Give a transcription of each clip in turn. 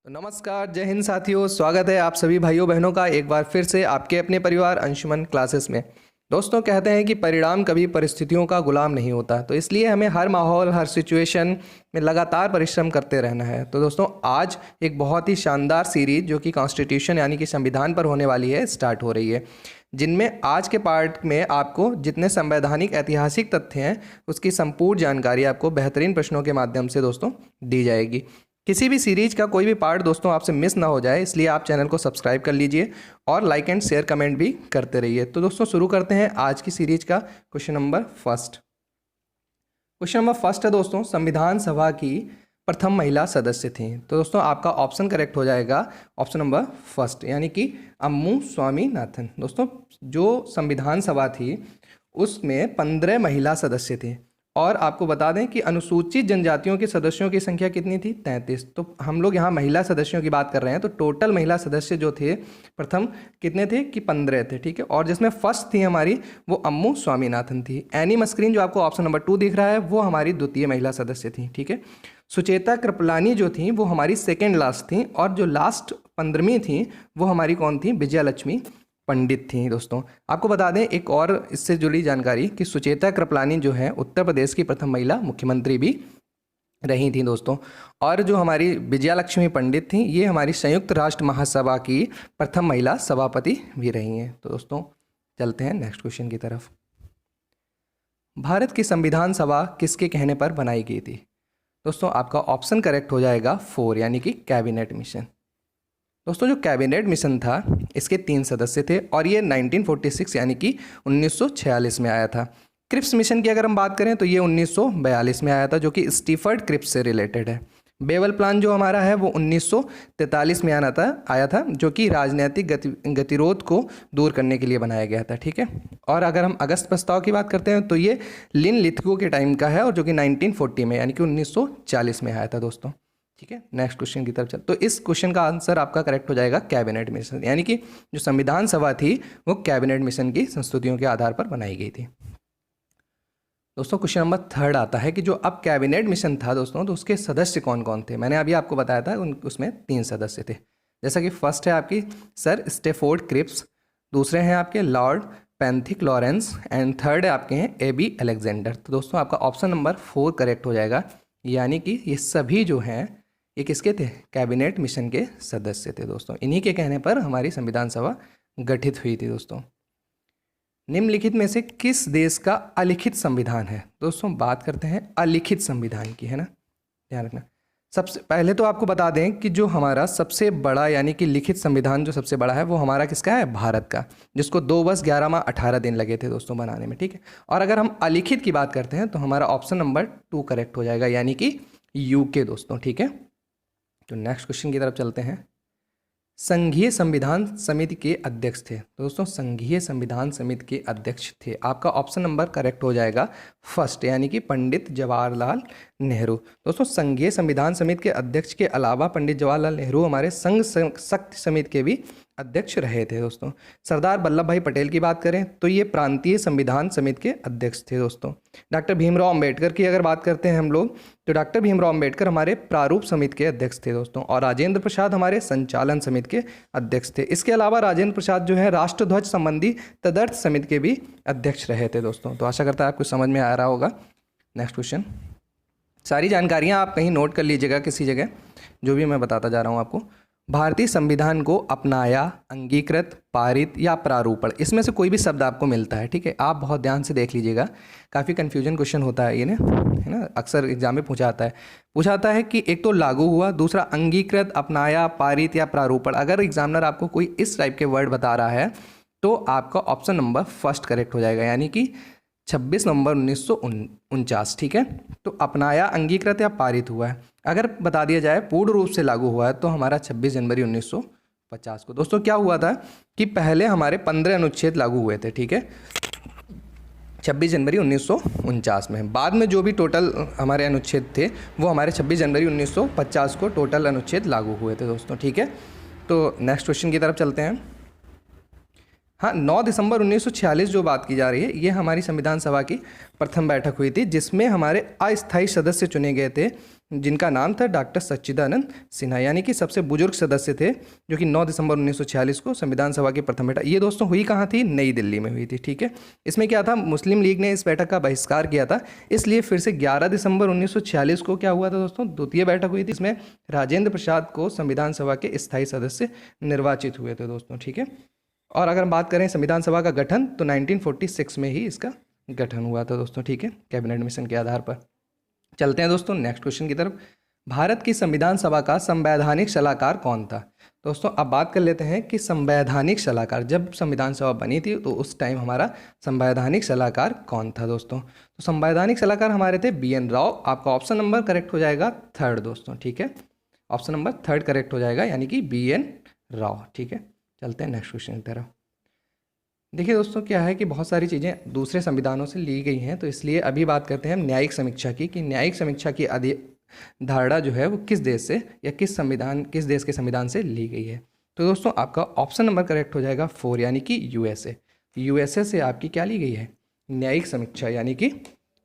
तो नमस्कार, जय हिंद साथियों। स्वागत है आप सभी भाइयों बहनों का एक बार फिर से आपके अपने परिवार अंशुमन क्लासेस में। दोस्तों, कहते हैं कि परिणाम कभी परिस्थितियों का गुलाम नहीं होता, तो इसलिए हमें हर माहौल हर सिचुएशन में लगातार परिश्रम करते रहना है। तो दोस्तों, आज एक बहुत ही शानदार सीरीज जो कि कॉन्स्टिट्यूशन यानी कि संविधान पर होने वाली है स्टार्ट हो रही है, जिनमें आज के पार्ट में आपको जितने संवैधानिक ऐतिहासिक तथ्य हैं उसकी संपूर्ण जानकारी आपको बेहतरीन प्रश्नों के माध्यम से दोस्तों दी जाएगी। किसी भी सीरीज का कोई भी पार्ट दोस्तों आपसे मिस ना हो जाए, इसलिए आप चैनल को सब्सक्राइब कर लीजिए और लाइक एंड शेयर कमेंट भी करते रहिए। तो दोस्तों, शुरू करते हैं आज की सीरीज का question number first. Question number first है दोस्तों, संविधान सभा की प्रथम महिला सदस्य थी। तो दोस्तों, आपका ऑप्शन करेक्ट हो जाएगा ऑप्शन नंबर फर्स्ट, यानी कि अम्मू स्वामीनाथन। दोस्तों, जो संविधान सभा थी उसमें 15 महिला सदस्य थे, और आपको बता दें कि अनुसूचित जनजातियों के सदस्यों की संख्या कितनी थी? 33। तो हम लोग यहाँ महिला सदस्यों की बात कर रहे हैं, तो टोटल महिला सदस्य जो थे प्रथम कितने थे कि 15 थे, ठीक है। और जिसमें फर्स्ट थी हमारी वो अम्मू स्वामीनाथन थी। एनी मस्क्रीन जो आपको ऑप्शन नंबर 2 दिख रहा है वो हमारी द्वितीय महिला सदस्य थी, ठीक है। सुचेता कृपलानी जो थी वो हमारी सेकेंड लास्ट थी, और जो लास्ट 15वीं थी वो हमारी कौन थी? विजया लक्ष्मी पंडित थी। दोस्तों, आपको बता दें एक और इससे जुड़ी जानकारी कि सुचेता कृपलानी जो है उत्तर प्रदेश की प्रथम महिला मुख्यमंत्री भी रही थी दोस्तों। और जो हमारी विजया लक्ष्मी पंडित थी ये हमारी संयुक्त राष्ट्र महासभा की प्रथम महिला सभापति भी रही हैं। तो दोस्तों, चलते हैं नेक्स्ट क्वेश्चन की तरफ। भारत की संविधान सभा किसके कहने पर बनाई गई थी? दोस्तों, आपका ऑप्शन करेक्ट हो जाएगा 4, यानी कि कैबिनेट मिशन। दोस्तों, जो कैबिनेट मिशन था इसके 3 सदस्य थे, और ये 1946 यानी कि 1946 में आया था। क्रिप्स मिशन की अगर हम बात करें तो ये 1942 में आया था, जो कि स्टीफर्ड क्रिप्स से रिलेटेड है। बेवल प्लान जो हमारा है वो 1943 में आया था, जो कि राजनीतिक गतिरोध को दूर करने के लिए बनाया गया था, ठीक है। और अगर हम अगस्त प्रस्ताव की बात करते हैं तो ये लिन लिथगो के टाइम का है, और जो कि 1940 में यानी कि 1940 में आया था दोस्तों, ठीक है। नेक्स्ट क्वेश्चन की तरफ चल। तो इस क्वेश्चन का आंसर आपका करेक्ट हो जाएगा कैबिनेट मिशन, यानी कि जो संविधान सभा थी वो कैबिनेट मिशन की संस्तुतियों के आधार पर बनाई गई थी। दोस्तों, क्वेश्चन नंबर 3 आता है कि जो अब कैबिनेट मिशन था दोस्तों, तो उसके सदस्य कौन कौन थे? मैंने अभी आपको बताया था उसमें 3 सदस्य थे, जैसा कि फर्स्ट है आपकी सर स्टेफोर्ड क्रिप्स, दूसरे हैं आपके Lord Pethick Lawrence, and third है आपके हैं एबी अलेक्जेंडर। तो दोस्तों, आपका ऑप्शन नंबर 4 करेक्ट हो जाएगा, यानी कि ये सभी जो हैं ये किसके थे? कैबिनेट मिशन के सदस्य थे दोस्तों। इन्हीं के कहने पर हमारी संविधान सभा गठित हुई थी दोस्तों। निम्नलिखित में से किस देश का अलिखित संविधान है? दोस्तों, बात करते हैं अलिखित संविधान की, है ना, ध्यान रखना। सबसे पहले तो आपको बता दें कि जो हमारा सबसे बड़ा यानी कि लिखित संविधान जो सबसे बड़ा है वो हमारा किसका है? भारत का, जिसको 2 वर्ष 11 माह 18 दिन लगे थे दोस्तों बनाने में, ठीक है। और अगर हम अलिखित की बात करते हैं तो हमारा ऑप्शन नंबर 2 करेक्ट हो जाएगा, यानी कि यूके दोस्तों, ठीक है। तो नेक्स्ट क्वेश्चन की तरफ चलते हैं। संघीय संविधान समिति के अध्यक्ष थे। तो दोस्तों, संघीय संविधान समिति के अध्यक्ष थे, आपका ऑप्शन नंबर करेक्ट हो जाएगा फर्स्ट, यानी कि पंडित जवाहरलाल नेहरू। दोस्तों, संघीय संविधान समिति के अध्यक्ष के अलावा पंडित जवाहरलाल नेहरू हमारे संघ शक्ति समिति के भी अध्यक्ष रहे थे दोस्तों। सरदार वल्लभ भाई पटेल की बात करें तो ये प्रांतीय संविधान समिति के अध्यक्ष थे दोस्तों। डॉक्टर भीमराव अंबेडकर की अगर बात करते हैं हम लोग, तो डॉक्टर भीमराव अंबेडकर हमारे प्रारूप समिति के अध्यक्ष थे दोस्तों, और राजेंद्र प्रसाद हमारे संचालन समिति के अध्यक्ष थे। इसके अलावा राजेंद्र प्रसाद जो है राष्ट्रध्वज संबंधी तदर्थ समिति के भी अध्यक्ष रहे थे दोस्तों। तो आशा करता है आपको समझ में आ रहा होगा। नेक्स्ट क्वेश्चन, सारी जानकारियाँ आप कहीं नोट कर लीजिएगा किसी जगह, जो भी मैं बताता जा रहा हूँ आपको। भारतीय संविधान को अपनाया, अंगीकृत, पारित या प्रारूपण, इसमें से कोई भी शब्द आपको मिलता है, ठीक है। आप बहुत ध्यान से देख लीजिएगा, काफ़ी कन्फ्यूजन क्वेश्चन होता है ये ना, है ना, अक्सर एग्जाम में पूछा आता है कि एक तो लागू हुआ, दूसरा अंगीकृत, अपनाया, पारित या प्रारूपण। अगर एग्जामिनर आपको कोई इस टाइप के वर्ड बता रहा है तो आपका ऑप्शन नंबर फर्स्ट करेक्ट हो जाएगा, यानी कि 26 नवंबर 1949, ठीक है। तो अपनाया, अंगीकृत या पारित हुआ है। अगर बता दिया जाए पूर्ण रूप से लागू हुआ है तो हमारा 26 जनवरी 1950 को। दोस्तों, क्या हुआ था कि पहले हमारे 15 अनुच्छेद लागू हुए थे, ठीक है, 26 जनवरी 1949 में। बाद में जो भी टोटल हमारे अनुच्छेद थे वो हमारे 26 जनवरी 1950 को टोटल अनुच्छेद लागू हुए थे दोस्तों, ठीक है। तो नेक्स्ट क्वेश्चन की तरफ चलते हैं। हाँ, 9 दिसंबर 1946 जो बात की जा रही है, ये हमारी संविधान सभा की प्रथम बैठक हुई थी, जिसमें हमारे अस्थायी सदस्य चुने गए थे, जिनका नाम था डॉक्टर सच्चिदानंद सिन्हा, यानी कि सबसे बुजुर्ग सदस्य थे, जो कि 9 दिसंबर 1946 को संविधान सभा की प्रथम बैठक, ये दोस्तों हुई कहाँ थी? नई दिल्ली में हुई थी। ठीक है, इसमें क्या था, मुस्लिम लीग ने इस बैठक का बहिष्कार किया था, इसलिए फिर से 11 दिसंबर 1946 को क्या हुआ था दोस्तों? द्वितीय बैठक हुई थी, इसमें राजेंद्र प्रसाद को संविधान सभा के स्थायी सदस्य निर्वाचित हुए थे दोस्तों। ठीक है, और अगर हम बात करें संविधान सभा का गठन, तो 1946 में ही इसका गठन हुआ था दोस्तों। ठीक है, कैबिनेट मिशन के आधार पर। चलते हैं दोस्तों नेक्स्ट क्वेश्चन की तरफ। भारत की संविधान सभा का संवैधानिक सलाहकार कौन था? दोस्तों अब बात कर लेते हैं कि संवैधानिक सलाहकार, जब संविधान सभा बनी थी तो उस टाइम हमारा संवैधानिक सलाहकार कौन था दोस्तों? तो संवैधानिक सलाहकार हमारे थे BN राव। आपका ऑप्शन नंबर करेक्ट हो जाएगा 3rd दोस्तों। ठीक है, ऑप्शन नंबर 3rd करेक्ट हो जाएगा, यानी कि BN राव। ठीक है, चलते हैं नेक्स्ट क्वेश्चन की तरफ। देखिए दोस्तों, क्या है कि बहुत सारी चीज़ें दूसरे संविधानों से ली गई हैं, तो इसलिए अभी बात करते हैं हम न्यायिक समीक्षा की, कि न्यायिक समीक्षा की धारणा जो है वो किस देश से या किस देश के संविधान से ली गई है? तो दोस्तों आपका ऑप्शन नंबर करेक्ट हो जाएगा 4, यानी कि USA। USA से आपकी क्या ली गई है? न्यायिक समीक्षा, यानी कि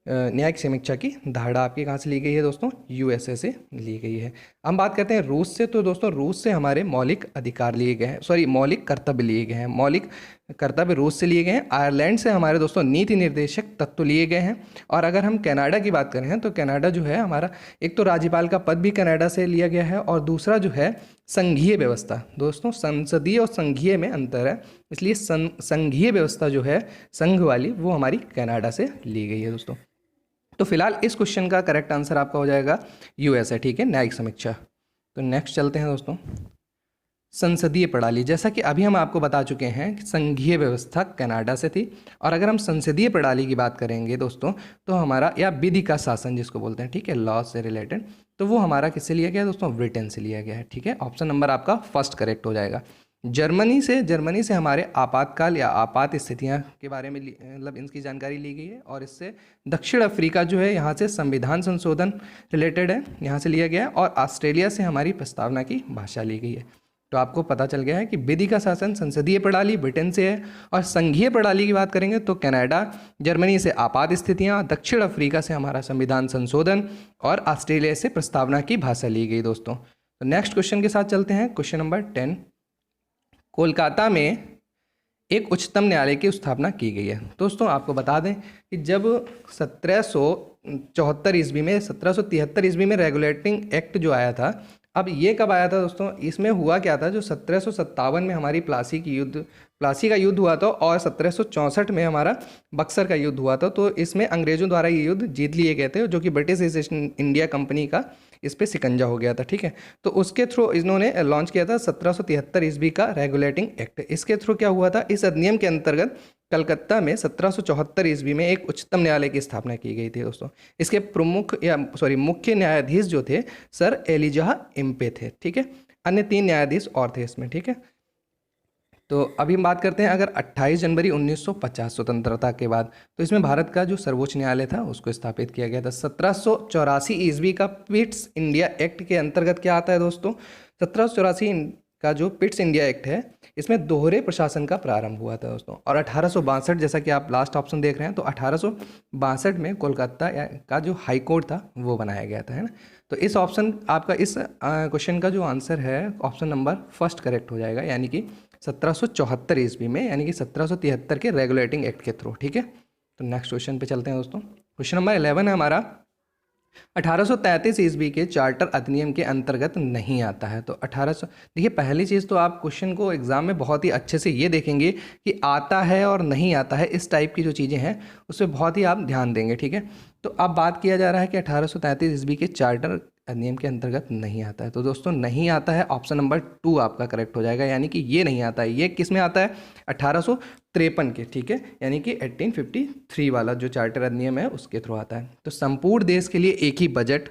न्यायिक समीक्षा की धारणा आपकी कहाँ से ली गई है दोस्तों? USA से ली गई है। हम बात करते हैं रूस से, तो दोस्तों रूस से हमारे मौलिक अधिकार लिए गए हैं, सॉरी मौलिक कर्तव्य लिए गए हैं, मौलिक कर्तव्य रूस से लिए गए हैं। आयरलैंड से हमारे दोस्तों नीति निर्देशक तत्व लिए गए हैं। और अगर हम कनाडा की बात करें तो कनाडा जो है हमारा, एक तो राज्यपाल का पद भी कनाडा से लिया गया है, और दूसरा जो है संघीय व्यवस्था। दोस्तों संसदीय और संघीय में अंतर है, इसलिए संघीय व्यवस्था जो है संघ वाली, वो हमारी कनाडा से ली गई है दोस्तों। तो फिलहाल इस क्वेश्चन का करेक्ट आंसर आपका हो जाएगा USA। ठीक है, न्यायिक समीक्षा। तो नेक्स्ट चलते हैं दोस्तों, संसदीय प्रणाली। जैसा कि अभी हम आपको बता चुके हैं कि संघीय व्यवस्था कनाडा से थी, और अगर हम संसदीय प्रणाली की बात करेंगे दोस्तों, तो हमारा, या विधि का शासन जिसको बोलते हैं, ठीक है, लॉ से रिलेटेड, तो वो हमारा किससे लिया गया है दोस्तों? ब्रिटेन से लिया गया है। ठीक है, ऑप्शन नंबर आपका 1st करेक्ट हो जाएगा। जर्मनी से हमारे आपातकाल या आपात स्थितियां के बारे में मतलब इनकी जानकारी ली गई है, और इससे दक्षिण अफ्रीका जो है यहाँ से संविधान संशोधन रिलेटेड है, यहाँ से लिया गया है, और ऑस्ट्रेलिया से हमारी प्रस्तावना की भाषा ली गई है। तो आपको पता चल गया है कि विधि का शासन संसदीय प्रणाली ब्रिटेन से है, और संघीय प्रणाली की बात करेंगे तो कनाडा, जर्मनी से आपात स्थितियाँ, दक्षिण अफ्रीका से हमारा संविधान संशोधन, और ऑस्ट्रेलिया से प्रस्तावना की भाषा ली गई दोस्तों। तो नेक्स्ट क्वेश्चन के साथ चलते हैं, क्वेश्चन नंबर 10। कोलकाता में एक उच्चतम न्यायालय की स्थापना की गई है। दोस्तों आपको बता दें कि जब 1774 ईस्वी में, 1773 ईस्वी में रेगुलेटिंग एक्ट जो आया था, अब ये कब आया था दोस्तों? इसमें हुआ क्या था, जो 1757 में हमारी प्लासी का युद्ध हुआ था, और 1764 में हमारा बक्सर का युद्ध हुआ था, तो इसमें अंग्रेजों द्वारा ये युद्ध जीत लिए गए थे, जो कि ब्रिटिश ईस्ट इंडिया कंपनी का इस पे सिकंजा हो गया था। ठीक है, तो उसके थ्रू इन्होंने लॉन्च किया था 1773 ईस्वी का रेगुलेटिंग एक्ट। इसके थ्रू क्या हुआ था, इस अधिनियम के अंतर्गत कलकत्ता में 1774 ईस्वी में एक उच्चतम न्यायालय की स्थापना की गई थी दोस्तों। इसके मुख्य न्यायाधीश जो थे सर एलिजा इम्पे थे। ठीक है, अन्य 3 न्यायाधीश और थे इसमें। ठीक है, तो अभी हम बात करते हैं अगर 28 जनवरी 1950 स्वतंत्रता के बाद, तो इसमें भारत का जो सर्वोच्च न्यायालय था उसको स्थापित किया गया था। 1784 ईस्वी का पिट्स इंडिया एक्ट के अंतर्गत क्या आता है दोस्तों? 1784 का जो पिट्स इंडिया एक्ट है, इसमें दोहरे प्रशासन का प्रारंभ हुआ था दोस्तों। और 1862, जैसा कि आप लास्ट ऑप्शन देख रहे हैं, तो 1862 में कोलकाता का जो हाई कोर्ट था वो बनाया गया था, है ना। तो इस ऑप्शन आपका, इस क्वेश्चन का जो आंसर है ऑप्शन नंबर 1st करेक्ट हो जाएगा, यानी कि 1774 ईस्वी में, यानी कि 1773 के रेगुलेटिंग एक्ट के थ्रू। ठीक है, तो नेक्स्ट क्वेश्चन पे चलते हैं दोस्तों। क्वेश्चन नंबर 11 है हमारा, 1833 ईस्वी के चार्टर अधिनियम के अंतर्गत नहीं आता है। तो 1800, देखिए पहली चीज़ तो आप क्वेश्चन को एग्जाम में बहुत ही अच्छे से ये देखेंगे कि आता है और नहीं आता है, इस टाइप की जो चीज़ें हैं उसमें बहुत ही आप ध्यान देंगे। ठीक है, तो अब बात किया जा रहा है कि 1833 ईस्वी के चार्टर अधिनियम के अंतर्गत नहीं आता है, तो दोस्तों नहीं आता है, ऑप्शन नंबर 2 आपका करेक्ट हो जाएगा, यानी कि ये नहीं आता है। ये किस में आता है? 1853 के, ठीक है, यानी कि 1853 वाला जो चार्टर अधिनियम है उसके थ्रू आता है। तो संपूर्ण देश के लिए एक ही बजट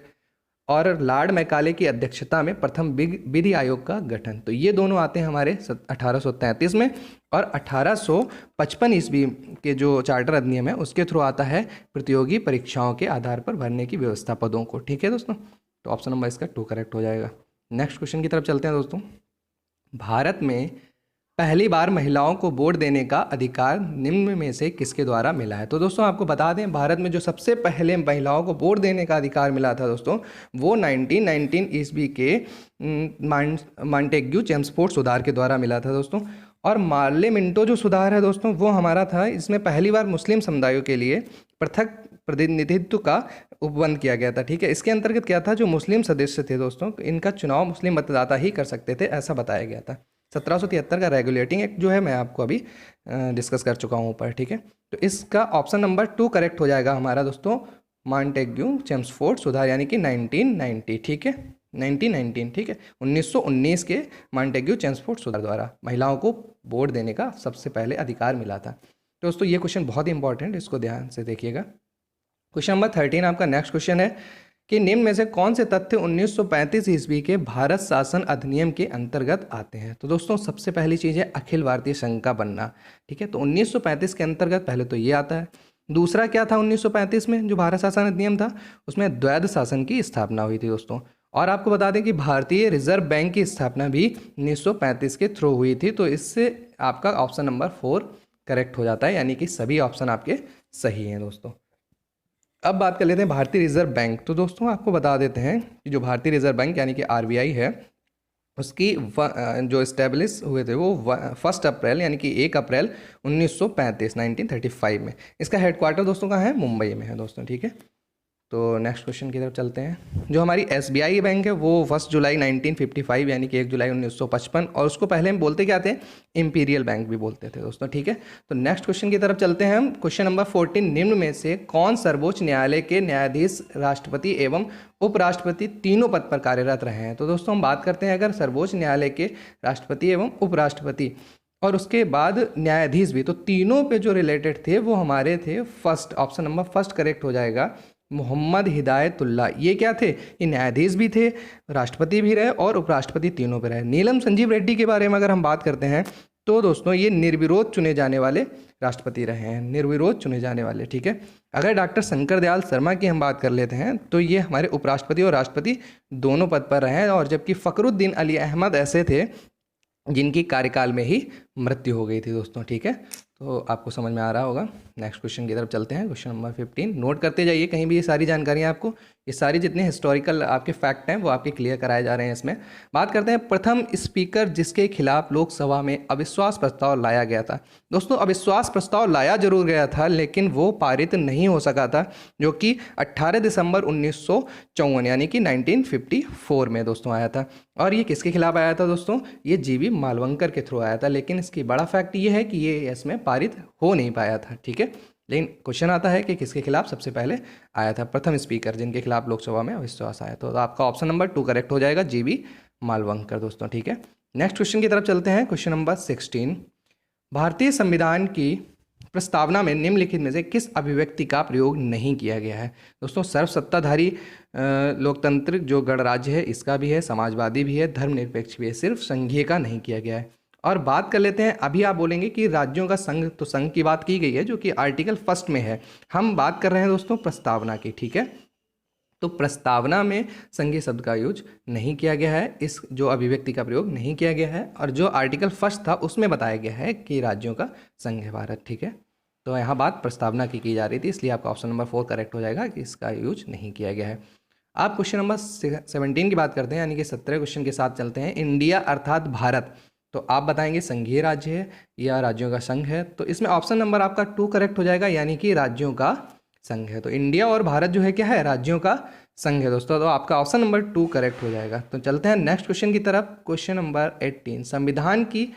और लॉर्ड मैकाले की अध्यक्षता में प्रथम विधि आयोग का गठन, तो ये दोनों आते हैं हमारे 1833 में। और 1855 ईस्वी के जो चार्टर अधिनियम है उसके थ्रू आता है प्रतियोगी परीक्षाओं के आधार पर भरने की व्यवस्था पदों को। ठीक है दोस्तों, तो ऑप्शन नंबर इसका 2 करेक्ट हो जाएगा। नेक्स्ट क्वेश्चन की तरफ चलते हैं दोस्तों। भारत में पहली बार महिलाओं को वोट देने का अधिकार निम्न में से किसके द्वारा मिला है? तो दोस्तों आपको बता दें, भारत में जो सबसे पहले महिलाओं को वोट देने का अधिकार मिला था दोस्तों, वो 1919 ईस्वी के मॉन्टेग्यू चेम्सफोर्ड सुधार के द्वारा मिला था दोस्तों। और मार्ले मिंटो जो सुधार है दोस्तों, वो हमारा था, इसमें पहली बार मुस्लिम समुदायों के लिए पृथक प्रतिनिधित्व का उपबंध किया गया था। ठीक है, इसके अंतर्गत क्या था, जो मुस्लिम सदस्य थे दोस्तों, इनका चुनाव मुस्लिम मतदाता ही कर सकते थे, ऐसा बताया गया था। 1773 का रेगुलेटिंग एक्ट जो है मैं आपको अभी डिस्कस कर चुका हूँ ऊपर। ठीक है, तो इसका ऑप्शन नंबर 2 करेक्ट हो जाएगा हमारा दोस्तों, मॉन्टेग्यू चेम्सफोर्ड सुधार, यानी कि 1990। ठीक है, 1919। ठीक है, 1919 के मॉन्टेग्यू चेम्सफोर्ड सुधार द्वारा महिलाओं को वोट देने का सबसे पहले अधिकार मिला था। दोस्तों ये क्वेश्चन बहुत ही इंपॉर्टेंट, इसको ध्यान से देखिएगा। क्वेश्चन नंबर 13 आपका नेक्स्ट क्वेश्चन है कि निम्न में से कौन से तथ्य 1935 ईस्वी के भारत शासन अधिनियम के अंतर्गत आते हैं? तो दोस्तों सबसे पहली चीज़ है अखिल भारतीय संघ का बनना। ठीक है, तो 1935 के अंतर्गत पहले तो ये आता है। दूसरा क्या था 1935 में जो भारत शासन अधिनियम था, उसमें द्वैध शासन की स्थापना हुई थी दोस्तों। और आपको बता दें कि भारतीय रिजर्व बैंक की स्थापना भी 1935 के थ्रू हुई थी। तो इससे आपका ऑप्शन नंबर 4 करेक्ट हो जाता है, यानी कि सभी ऑप्शन आपके सही हैं दोस्तों। अब बात कर लेते हैं भारतीय रिजर्व बैंक। तो दोस्तों आपको बता देते हैं कि जो भारतीय रिजर्व बैंक यानी कि आरबीआई है, उसकी जो इस्टेब्लिश हुए थे वो 1 अप्रैल यानी कि 1 अप्रैल 1935 में। इसका हेडक्वार्टर दोस्तों कहाँ है? मुंबई में है दोस्तों। ठीक है, तो नेक्स्ट क्वेश्चन की तरफ चलते हैं। जो हमारी एसबीआई बैंक है वो 1 जुलाई 1955 यानी कि 1 जुलाई 1955, और उसको पहले हम बोलते क्या थे? इंपीरियल बैंक भी बोलते थे दोस्तों। ठीक है, तो नेक्स्ट क्वेश्चन की तरफ चलते हैं हम। क्वेश्चन नंबर 14, निम्न में से कौन सर्वोच्च न्यायालय के न्यायाधीश, राष्ट्रपति एवं उपराष्ट्रपति तीनों पद पर कार्यरत रहे हैं? तो दोस्तों हम बात करते हैं अगर सर्वोच्च न्यायालय के राष्ट्रपति एवं उपराष्ट्रपति और उसके बाद न्यायाधीश भी, तो तीनों पे जो रिलेटेड थे वो हमारे थे first, option number first correct हो जाएगा, मोहम्मद हिदायतुल्लाह। ये क्या थे? ये न्यायाधीश भी थे, राष्ट्रपति भी रहे और उपराष्ट्रपति तीनों पे रहे। नीलम संजीव रेड्डी के बारे में अगर हम बात करते हैं तो दोस्तों ये निर्विरोध चुने जाने वाले राष्ट्रपति रहे हैं, निर्विरोध चुने जाने वाले। ठीक है, अगर डॉक्टर शंकर दयाल शर्मा की हम बात कर लेते हैं तो ये हमारे उपराष्ट्रपति और राष्ट्रपति दोनों पद पर रहे हैं। और जबकि फ़खरुद्दीन अली अहमद ऐसे थे जिनकी कार्यकाल में ही मृत्यु हो गई थी दोस्तों। ठीक है, तो आपको समझ में आ रहा होगा। नेक्स्ट क्वेश्चन की तरफ चलते हैं। क्वेश्चन नंबर 15, नोट करते जाइए कहीं भी ये सारी जानकारियाँ आपको, ये सारी जितने हिस्टोरिकल आपके फैक्ट हैं वो आपके क्लियर कराए जा रहे हैं। इसमें बात करते हैं प्रथम स्पीकर जिसके खिलाफ लोकसभा में अविश्वास प्रस्ताव लाया गया था। दोस्तों अविश्वास प्रस्ताव लाया जरूर गया था लेकिन वो पारित नहीं हो सका था, जो कि 18 दिसंबर 1954 यानी कि 1954 में दोस्तों आया था। और ये किसके खिलाफ आया था दोस्तों? ये जीवी मालवंकर के थ्रू आया था। लेकिन इसकी बड़ा फैक्ट ये है कि ये इसमें पारित हो नहीं पाया था। ठीक है, लेकिन क्वेश्चन आता है कि किसके खिलाफ सबसे पहले आया था? प्रथम स्पीकर जिनके खिलाफ लोकसभा में अविश्वास आया। तो आपका ऑप्शन नंबर 2 करेक्ट हो जाएगा, जीवी मालवंकर दोस्तों। ठीक है, नेक्स्ट क्वेश्चन की तरफ चलते हैं। क्वेश्चन नंबर 16, भारतीय संविधान की प्रस्तावना में निम्नलिखित में से किस अभिव्यक्ति का प्रयोग नहीं किया गया है? दोस्तों सर्वसत्ताधारी लोकतंत्र जो गणराज्य है इसका भी है, समाजवादी भी है, धर्मनिरपेक्ष भी है, सिर्फ संघीय का नहीं किया गया है। और बात कर लेते हैं, अभी आप बोलेंगे कि राज्यों का संघ, तो संघ की बात की गई है जो कि आर्टिकल 1 में है। हम बात कर रहे हैं दोस्तों प्रस्तावना की। ठीक है, तो प्रस्तावना में संघीय शब्द का यूज नहीं किया गया है, इस जो अभिव्यक्ति का प्रयोग नहीं किया गया है। और जो आर्टिकल 1 था उसमें बताया गया है कि राज्यों का संघ है भारत। ठीक है, तो यहाँ बात प्रस्तावना की जा रही थी, इसलिए आपका ऑप्शन नंबर 4 करेक्ट हो जाएगा कि इसका यूज नहीं किया गया है। आप क्वेश्चन नंबर 17 की बात करते हैं, यानी कि 17 क्वेश्चन के साथ चलते हैं। इंडिया अर्थात भारत, तो आप बताएंगे संघीय राज्य है या राज्यों का संघ है? तो इसमें ऑप्शन नंबर आपका 2 करेक्ट हो जाएगा, यानी कि राज्यों का संघ है। तो इंडिया और भारत जो है क्या है? राज्यों का संघ है दोस्तों। तो आपका ऑप्शन नंबर 2 करेक्ट हो जाएगा। तो चलते हैं नेक्स्ट क्वेश्चन की तरफ। क्वेश्चन नंबर 18, संविधान की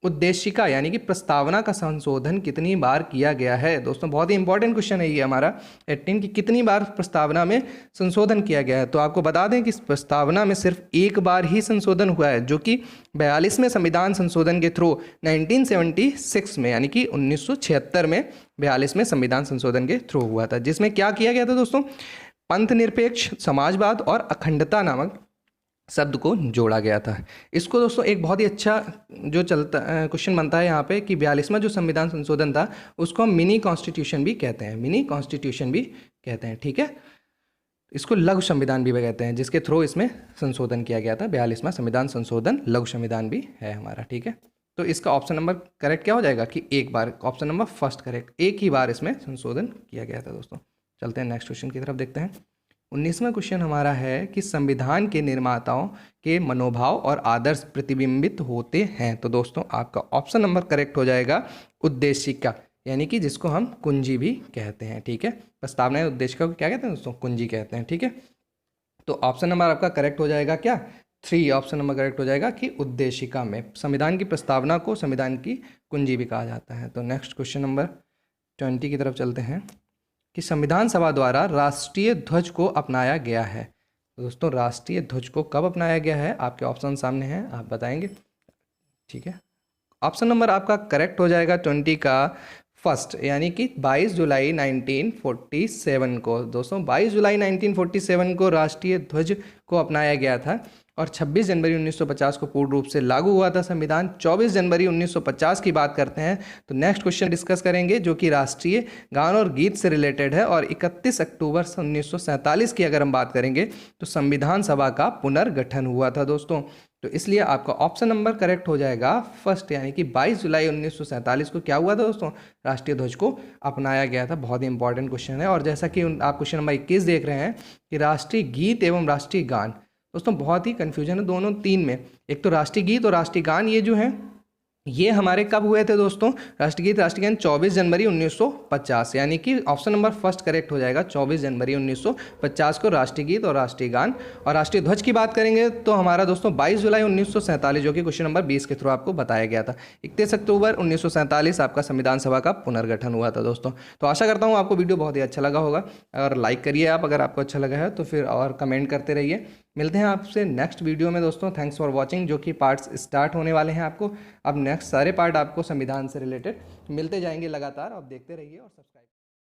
उद्देशिका यानी कि प्रस्तावना का संशोधन कितनी बार किया गया है? दोस्तों बहुत ही इंपॉर्टेंट क्वेश्चन है ये हमारा 18 की, कितनी बार प्रस्तावना में संशोधन किया गया है? तो आपको बता दें कि इस प्रस्तावना में सिर्फ एक बार ही संशोधन हुआ है, जो कि 42वें संविधान संशोधन के थ्रू 1976 में यानी कि 1976 में 42वें संविधान संशोधन के थ्रू हुआ था, जिसमें क्या किया गया था दोस्तों? पंथ निरपेक्ष, समाजवाद और अखंडता नामक शब्द को जोड़ा गया था। इसको दोस्तों एक बहुत ही अच्छा जो चलता क्वेश्चन बनता है यहाँ पे कि 42वां जो संविधान संशोधन था उसको हम मिनी कॉन्स्टिट्यूशन भी कहते हैं, मिनी कॉन्स्टिट्यूशन भी कहते हैं। ठीक है, इसको लघु संविधान भी कहते हैं, जिसके थ्रू इसमें संशोधन किया गया था। 42वां संविधान संशोधन लघु संविधान भी है हमारा। ठीक है, तो इसका ऑप्शन नंबर करेक्ट क्या हो जाएगा कि एक बार, ऑप्शन नंबर फर्स्ट करेक्ट, एक ही बार इसमें संशोधन किया गया था दोस्तों। चलते हैं नेक्स्ट क्वेश्चन की तरफ, देखते हैं। 19वां क्वेश्चन हमारा है कि संविधान के निर्माताओं के मनोभाव और आदर्श प्रतिबिंबित होते हैं। तो दोस्तों आपका ऑप्शन नंबर करेक्ट हो जाएगा उद्देशिका, यानी कि जिसको हम कुंजी भी कहते हैं, ठीक है। प्रस्तावना उद्देशिका को क्या कहते हैं दोस्तों? कुंजी कहते हैं, ठीक है। तो ऑप्शन नंबर आपका करेक्ट हो जाएगा क्या? 3 ऑप्शन नंबर करेक्ट हो जाएगा कि उद्देशिका में संविधान की प्रस्तावना को संविधान की कुंजी भी कहा जाता है। तो नेक्स्ट क्वेश्चन नंबर 20 की तरफ चलते हैं कि संविधान सभा द्वारा राष्ट्रीय ध्वज को अपनाया गया है। तो दोस्तों राष्ट्रीय ध्वज को कब अपनाया गया है? आपके ऑप्शन सामने हैं, आप बताएंगे, ठीक है। ऑप्शन नंबर आपका करेक्ट हो जाएगा 20 का फर्स्ट, यानी कि 22 जुलाई 1947 को। दोस्तों 22 जुलाई 1947 को राष्ट्रीय ध्वज को अपनाया गया था और 26 जनवरी 1950 को पूर्ण रूप से लागू हुआ था संविधान। 24 जनवरी 1950 की बात करते हैं तो नेक्स्ट क्वेश्चन डिस्कस करेंगे जो कि राष्ट्रीय गान और गीत से रिलेटेड है। और 31 अक्टूबर 1947 की अगर हम बात करेंगे तो संविधान सभा का पुनर्गठन हुआ था दोस्तों। तो इसलिए आपका ऑप्शन नंबर करेक्ट हो जाएगा फर्स्ट, यानी कि 22 जुलाई 1947 को क्या हुआ था दोस्तों? राष्ट्रीय ध्वज को अपनाया गया था। बहुत ही इंपॉर्टेंट क्वेश्चन है। और जैसा कि आप क्वेश्चन नंबर 21 देख रहे हैं कि राष्ट्रीय गीत एवं राष्ट्रीय गान, दोस्तों बहुत ही कन्फ्यूजन है दोनों तीन में। एक तो राष्ट्रीय गीत और राष्ट्रीय गान ये जो है ये हमारे कब हुए थे दोस्तों? राष्ट्रीय गीत राष्ट्रीय गान 24 जनवरी 1950, यानी कि ऑप्शन नंबर फर्स्ट करेक्ट हो जाएगा 24 जनवरी 1950 को राष्ट्रीय गीत और राष्ट्रीय गान। और राष्ट्रीय ध्वज की बात करेंगे तो हमारा दोस्तों 22 जुलाई 1947 जो कि क्वेश्चन नंबर 20 के थ्रू आपको बताया गया था। 31 अक्टूबर 1947 आपका संविधान सभा का पुनर्गठन हुआ था दोस्तों। तो आशा करता हूँ आपको वीडियो बहुत ही अच्छा लगा होगा। और लाइक करिए आप अगर आपको अच्छा लगा है तो, फिर और कमेंट करते रहिए। मिलते हैं आपसे नेक्स्ट वीडियो में दोस्तों। थैंक्स फॉर वॉचिंग, जो कि पार्ट्स स्टार्ट होने वाले हैं आपको। अब नेक्स्ट सारे पार्ट आपको संविधान से रिलेटेड मिलते जाएंगे लगातार। आप देखते रहिए और सब्सक्राइब